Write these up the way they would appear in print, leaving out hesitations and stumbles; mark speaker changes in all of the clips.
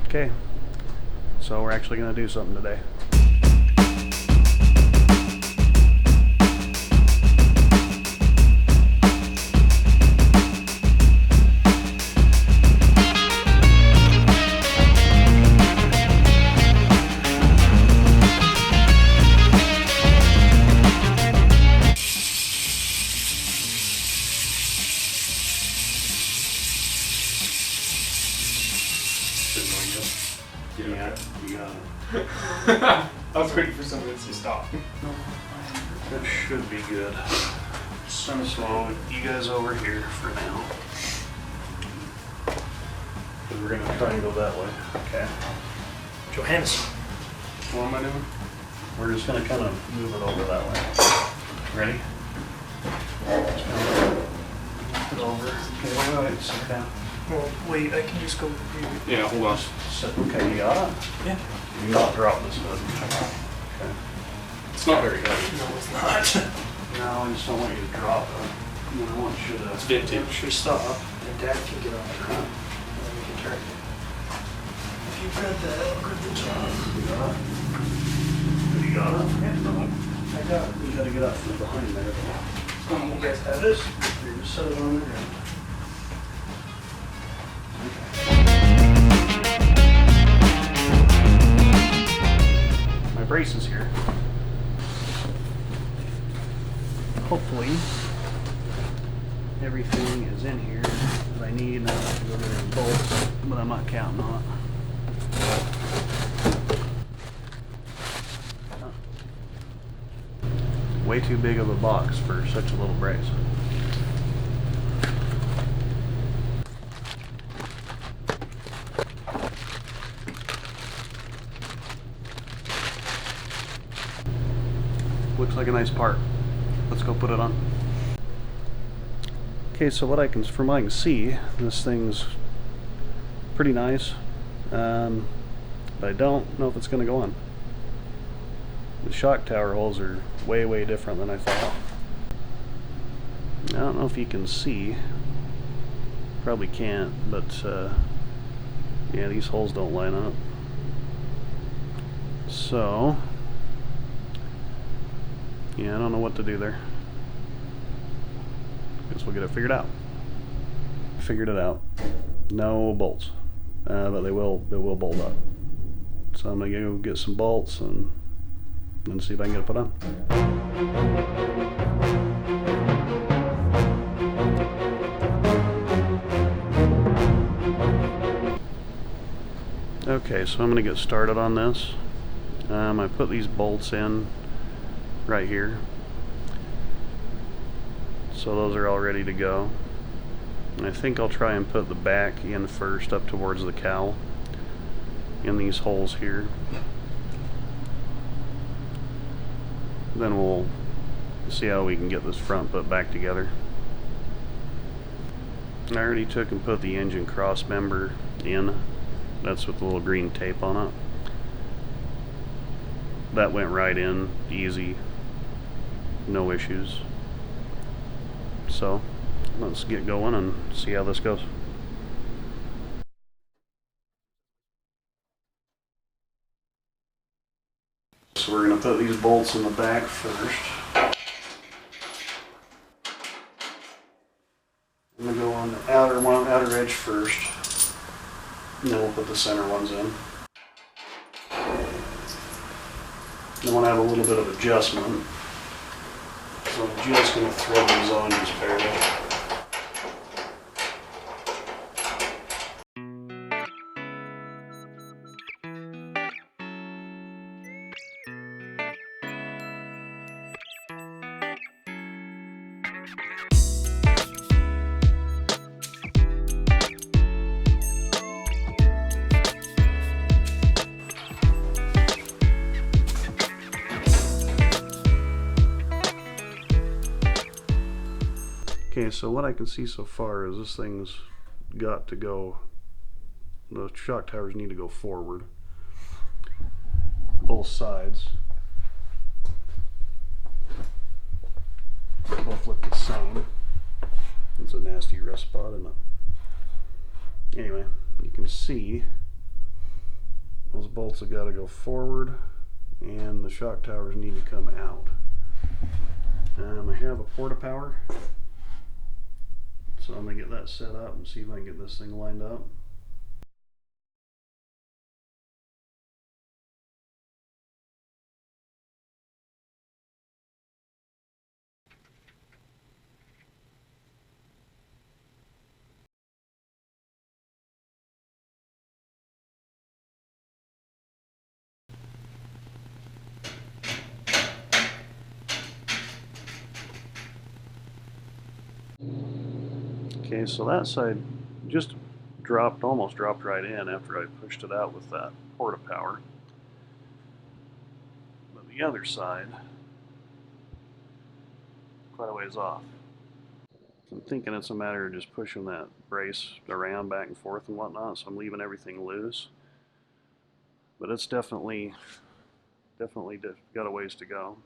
Speaker 1: Okay, so we're actually going to do something today. Yeah, you got it.
Speaker 2: I was waiting for somebody to say stop.
Speaker 1: That should be good. So you guys over here for now. Because we're going to try and go that way. Okay.
Speaker 2: Johannes. What am I doing?
Speaker 1: We're just going to kind of move it over that way. Ready? Move it over. Okay, wait, sit down.
Speaker 2: Well, wait, I can just go here.
Speaker 3: Yeah, hold on.
Speaker 1: Okay, you got it?
Speaker 2: Yeah.
Speaker 1: Do not drop this hood. Okay.
Speaker 3: It's not very heavy.
Speaker 2: No, it's not.
Speaker 1: No, I just don't want you to drop it. I want you to...
Speaker 3: It's vintage.
Speaker 2: Should stop, and Dad can get on it. And then we can turn it. If you grab that, I'll grab the top.
Speaker 1: You got it? You got it?
Speaker 2: Yeah, no, I got it.
Speaker 1: You gotta get up from behind there.
Speaker 2: You guys have this?
Speaker 1: You just set it on there. My brace is here. Hopefully everything is in here that I need. I have to go get the bolts, but I'm not counting on it. Way too big of a box for such a little brace. Looks like a nice part. Let's go put it on. Okay, so from what I can see, this thing's pretty nice, but I don't know if it's going to go on. The shock tower holes are way different than I thought. I don't know if you can see. Probably can't, but yeah, these holes don't line up. So yeah, I don't know what to do there. Guess we'll get it figured out. Figured it out. No bolts, but they will bolt up. So I'm gonna go get some bolts and see if I can get it put on. Okay, so I'm gonna get started on this. I put these bolts in right here, so those are all ready to go. And I think I'll try and put the back in first up towards the cowl in these holes here. Then we'll see how we can get this front put back together. I already took and put the engine cross member in. That's with the little green tape on it. That went right in easy. No issues. So let's get going and see how this goes. So we're going to put these bolts in the back first. I'm going to go on the outer edge first, and then we'll put the center ones in. Then we'll have a little bit of adjustment. So I'm just going to thread these on just barely. Okay, so what I can see so far is this thing's got to go, the shock towers need to go forward, both sides. They both look the same. It's a nasty rust spot, isn't it? Anyway, you can see Those bolts have got to go forward, and the shock towers need to come out. I have a porta power, so I'm going to get that set up and see if I can get this thing lined up. Okay, so that side just almost dropped right in after I pushed it out with that porta power. But the other side, quite a ways off. I'm thinking it's a matter of just pushing that brace around back and forth and whatnot, so I'm leaving everything loose. But it's definitely got a ways to go.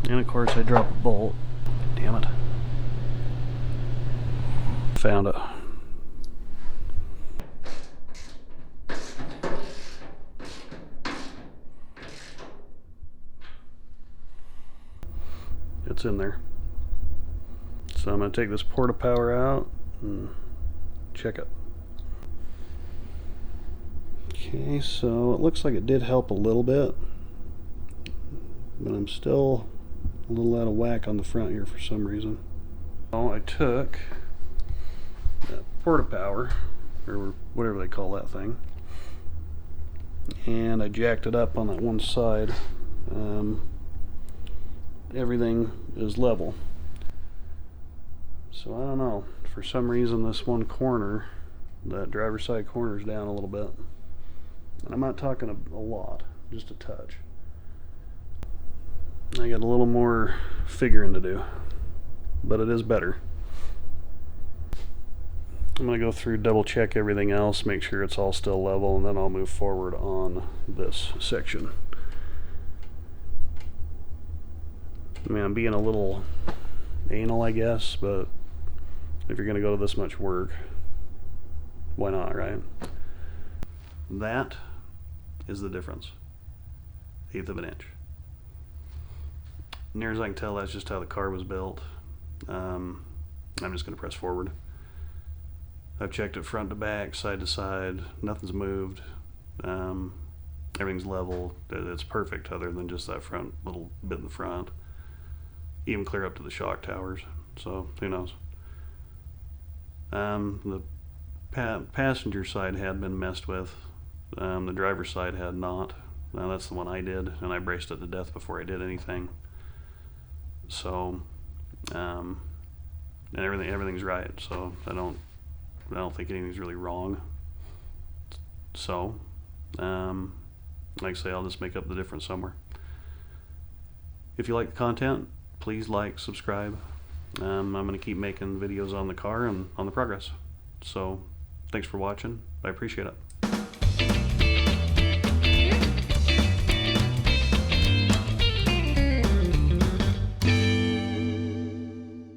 Speaker 1: And of course I drop a bolt. Damn it. Found it. It's in there. So I'm going to take this porta power out and check it. Okay, so it looks like it did help a little bit, but I'm still a little out of whack on the front here for some reason. So I took that porta power, or whatever they call that thing, and I jacked it up on that one side. Everything is level. So I don't know, for some reason this one corner, that driver's side corner, is down a little bit. And I'm not talking a lot, just a touch. I got a little more figuring to do, but it is better. I'm going to go through, double check everything else, make sure it's all still level, and then I'll move forward on this section. I mean, I'm being a little anal, I guess, but if you're going to go to this much work, why not, right? That is the difference. 1/8 of an inch. Near as I can tell, that's just how the car was built. I'm just going to press forward. I've checked it front to back, side to side. Nothing's moved. Everything's level. It's perfect other than just that front little bit in the front. Even clear up to the shock towers. So who knows? The passenger side had been messed with. The driver's side had not. That's the one I did, and I braced it to death before I did anything. So, and everything's right. So I don't think anything's really wrong. So, like I say, I'll just make up the difference somewhere. If you like the content, please like, subscribe. I'm going to keep making videos on the car and on the progress. So, thanks for watching. I appreciate it.